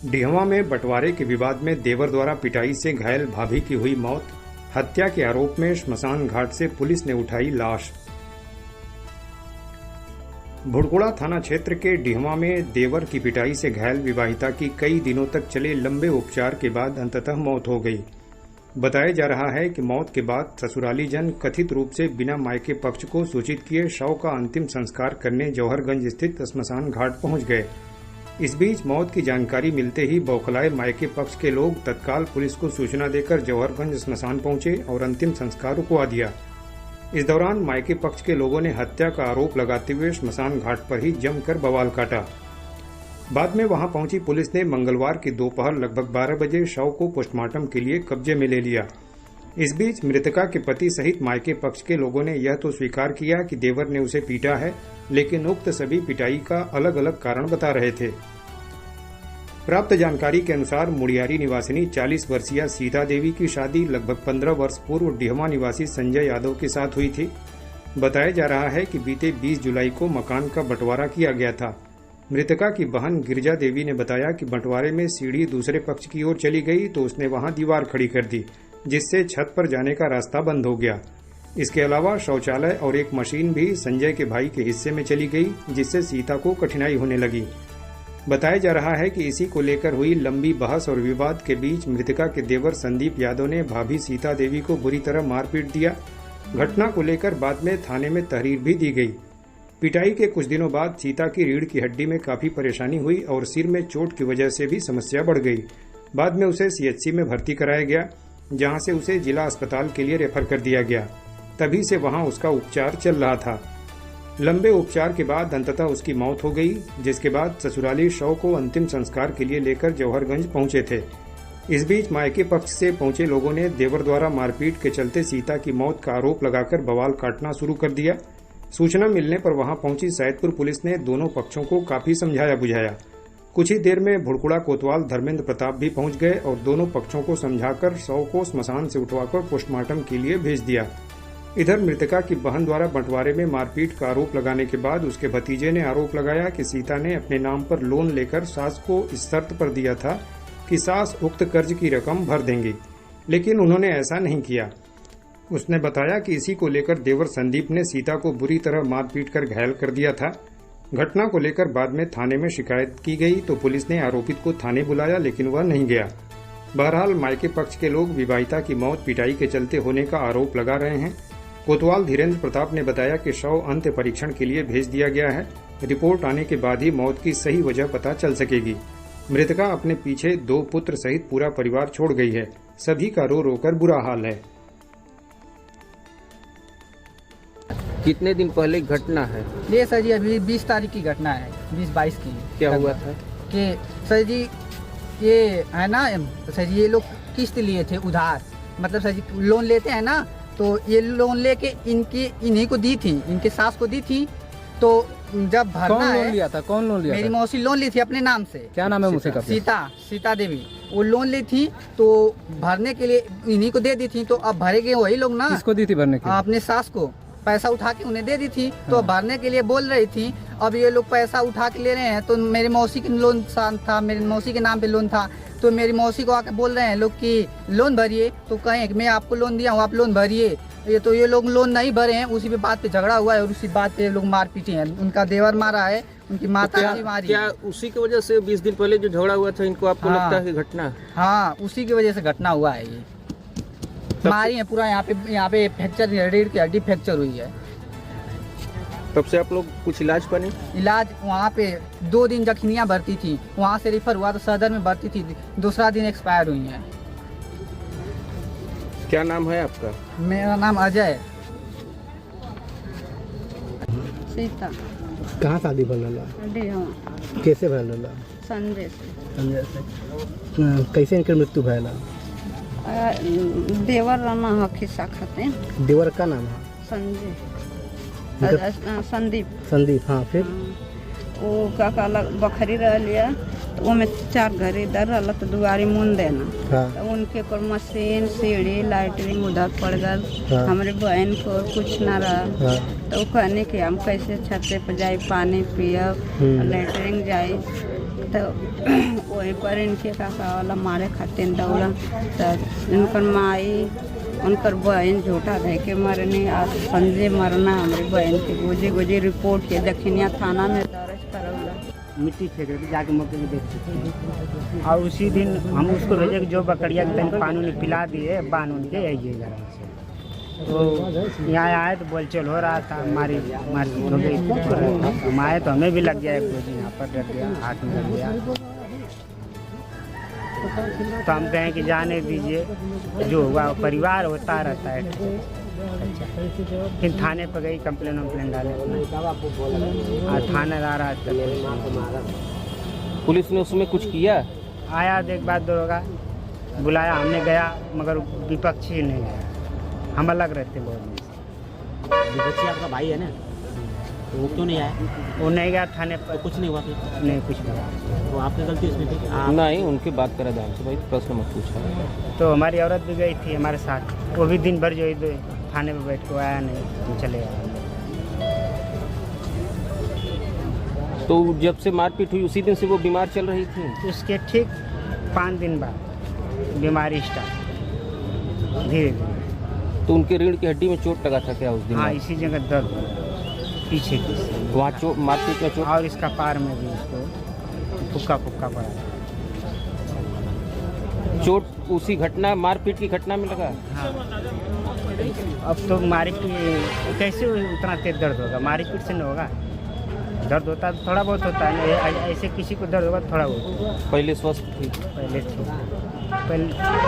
डिहवा में बंटवारे के विवाद में देवर द्वारा पिटाई से घायल भाभी की हुई मौत। हत्या के आरोप में श्मशान घाट से पुलिस ने उठाई लाश। भुड़कुड़ा थाना क्षेत्र के डिहवा में देवर की पिटाई से घायल विवाहिता की कई दिनों तक चले लंबे उपचार के बाद अंततः मौत हो गई। बताया जा रहा है कि मौत के बाद ससुराली जन कथित रूप से बिना मायके पक्ष को सूचित किए शव का अंतिम संस्कार करने जौहरगंज स्थित श्मशान घाट पहुंच गए। इस बीच मौत की जानकारी मिलते ही बौखलाए मायके पक्ष के लोग तत्काल पुलिस को सूचना देकर जौहरगंज श्मशान पहुंचे और अंतिम संस्कार रुकवा दिया। इस दौरान मायके पक्ष के लोगों ने हत्या का आरोप लगाते हुए श्मशान घाट पर ही जमकर बवाल काटा। बाद में वहां पहुंची पुलिस ने मंगलवार की दोपहर लगभग 12 बजे शव को पोस्टमार्टम के लिए कब्जे में ले लिया। इस बीच मृतका के पति सहित मायके पक्ष के लोगों ने यह तो स्वीकार किया कि देवर ने उसे पीटा है, लेकिन उक्त सभी पिटाई का अलग अलग कारण बता रहे थे। प्राप्त जानकारी के अनुसार मुड़ियारी निवासिनी 40 वर्षीय सीता देवी की शादी लगभग 15 वर्ष पूर्व डिहवा निवासी संजय यादव के साथ हुई थी। बताया जा रहा है कि बीते 20 जुलाई को मकान का बंटवारा किया गया था। मृतका की बहन गिरिजा देवी ने बताया कि बंटवारे में सीढ़ी दूसरे पक्ष की ओर चली गई तो उसने वहां दीवार खड़ी कर दी, जिससे छत पर जाने का रास्ता बंद हो गया। इसके अलावा शौचालय और एक मशीन भी संजय के भाई के हिस्से में चली गई, जिससे सीता को कठिनाई होने लगी। बताया जा रहा है कि इसी को लेकर हुई लंबी बहस और विवाद के बीच मृतका के देवर संदीप यादव ने भाभी सीता देवी को बुरी तरह मारपीट दिया। घटना को लेकर बाद में थाने में तहरीर भी दी गई। पिटाई के कुछ दिनों बाद सीता की रीढ़ की हड्डी में काफी परेशानी हुई और सिर में चोट की वजह से भी समस्या बढ़ गई। बाद में उसे सीएचसी में भर्ती कराया गया, जहां से उसे जिला अस्पताल के लिए रेफर कर दिया गया। तभी से वहां उसका उपचार चल रहा था। लंबे उपचार के बाद अंततः उसकी मौत हो गई, जिसके बाद ससुराली शव को अंतिम संस्कार के लिए लेकर जौहरगंज पहुंचे थे। इस बीच मायके पक्ष से पहुंचे लोगों ने देवर द्वारा मारपीट के चलते सीता की मौत का आरोप लगाकर बवाल काटना शुरू कर दिया। सूचना मिलने पर वहां पहुंची सैदपुर पुलिस ने दोनों पक्षों को काफी समझाया बुझाया। कुछ ही देर में भुड़कुड़ा कोतवाल धर्मेंद्र प्रताप भी पहुंच गए और दोनों पक्षों को समझाकर शव को श्मशान से उठवाकर पोस्टमार्टम के लिए भेज दिया। इधर मृतका की बहन द्वारा बंटवारे में मारपीट का आरोप लगाने के बाद उसके भतीजे ने आरोप लगाया कि सीता ने अपने नाम पर लोन लेकर सास को इस शर्त पर दिया था कि सास उक्त कर्ज की रकम भर देंगी, लेकिन उन्होंने ऐसा नहीं किया। उसने बताया कि इसी को लेकर देवर संदीप ने सीता को बुरी तरह मारपीट कर घायल कर दिया था। घटना को लेकर बाद में थाने में शिकायत की गई तो पुलिस ने आरोपित को थाने बुलाया, लेकिन वह नहीं गया। बहरहाल मायके पक्ष के लोग विवाहिता की मौत पिटाई के चलते होने का आरोप लगा रहे हैं। कोतवाल धीरेन्द्र प्रताप ने बताया कि शव अंत्य परीक्षण के लिए भेज दिया गया है। रिपोर्ट आने के बाद ही मौत की सही वजह पता चल सकेगी। मृतका अपने पीछे 2 पुत्र सहित पूरा परिवार छोड़ गई है। सभी का रो रो कर बुरा हाल है। कितने दिन पहले घटना है? ये सर जी अभी 20 तारीख की घटना है, 20-22 की। क्या हुआ था कि सर जी ये है ना, सर जी ये लोग किस्त लिए थे उधार, मतलब सर जी लोन लेते हैं ना, तो ये लोन लेके इन्हीं को दी थी, इनके सास को दी थी। तो जब भरना कौन लोन लिया था? कौन लोन लिया? मेरी मौसी लोन ली थी अपने नाम से। क्या नाम है मौसी का? सीता देवी। वो लोन ली थी तो भरने के लिए इन्हीं को दे दी थी। तो अब भरेंगे वही लोग ना। किसको दी थी भरने के लिए? अपने सास को पैसा उठा के उन्हें दे दी थी। तो भरने के लिए बोल रही थी। अब ये लोग पैसा उठा के ले रहे हैं, तो मेरी मौसी के लोन था, मेरी मौसी के नाम पे लोन था। तो मेरी मौसी को आके बोल रहे हैं लोग कि लोन भरिए, तो कहें कि मैं आपको लोन दिया हूँ, आप लोन भरिए। ये लोग लोन नहीं भरे हैं, उसी पे बात पे झगड़ा हुआ है और उसी बात पे लोग मार पीटे हैं। उनका देवर मारा है, उनकी माता मारी। क्या उसी की वजह से 20 दिन पहले जो झगड़ा हुआ था इनको आपको लगता है कि घटना? हाँ, उसी की वजह से घटना हुआ है। ये मारी है पूरा, यहाँ पे फ्रैक्चर, रीढ़ की हड्डी फ्रैक्चर हुई है। तब से आप लोग कुछ इलाज पानी? इलाज वहाँ पे 2 दिन जखनियाँ भर्ती थी, वहाँ से रिफर हुआ तो सदर में भर्ती थी, दूसरा दिन एक्सपायर हुई है। क्या नाम है आपका? मेरा नाम अजय। सीता। कहाँ शादी भरल? कैसे भरल? संजय से। कैसे इनकर मृत्यु भैल? देवर राना हो खिस्सा खाते। देवर का नाम है? संजय। संदीप। हाँ, फिर वो का बखरी रह लिया तो में 4 घर इधर रहा तो दुआरी मुन देना। हाँ। तो उनके पर मशीन, सीढ़ी, लाइटरिंग उधर पड़ गल। हाँ। हमारे बहन को कुछ ना रहा। हाँ। तो कहने कि हम कैसे छत पे जाए पानी पियब, लाइटरिंग जाए। तो वहीं पर इनके काका वाला मारे खातिर दौड़ा तो इनकर माई उनकर बहन झूठा दे के मरने आज संजय मरना हमारी बहन के गोजे गोजे रिपोर्ट के दक्षिणिया थाना में दर्ज करौला। मिट्टी फेंक रहे थे, जाके मौके पे देख चुके और उसी दिन हम उसको भेजे कि जो बकरिया के तन पानी उन्हें पिला दिए बांध उन के आइए घर से। तो यहाँ आए तो बोलचल हो रहा था, मारी हो गई। हम आए तो हमें भी लग गया एक गोजी, यहाँ पर लग गया, हाथ में लग गया। तो हम कहें कि जाने दीजिए, जो हुआ परिवार होता रहता है। फिर थाने पर गई, कंप्लेन वम्प्लेन डाले, थानेदार आज पुलिस ने उसमें कुछ किया? आया, देख बात दरोगा बुलाया, हमने गया मगर विपक्षी नहीं गया, हम अलग रहते लोग। विपक्षी आपका भाई है ना, तो वो क्यों नहीं आया? वो नहीं गया थाने पर। कुछ नहीं हुआ फिर? नहीं, कुछ नहीं। तो आपकी गलती इसमें थी कि आप नहीं, उनकी बात करा ध्यान से भाई, प्रश्न मत पूछो। तो हमारी औरत भी गई थी हमारे साथ, वो भी दिन भर जो है थाने पर बैठ के आया नहीं, हम चले आए। तो जब से मारपीट हुई उसी दिन से वो बीमार चल रही थी? उसके ठीक 5 दिन बाद बीमारी स्टार्ट धीरे धीरे। तो उनके रीढ़ की हड्डी में चोट लगा था क्या उस दिन? हाँ, इसी जगह दर्द पीछे की वहाँ चोट, मारपीट में चोट? और इसका पार में भी उसको फुक्का फुक्का पड़ा। चोट उसी घटना, मारपीट की घटना में लगा? हाँ, अब तो मारपीट कैसे उतना तेज दर्द होगा? मारपीट से नहीं होगा। दर्द होता है थोड़ा बहुत होता है, ऐसे किसी को दर्द होगा थोड़ा बहुत। पहले स्वस्थ थी? पहले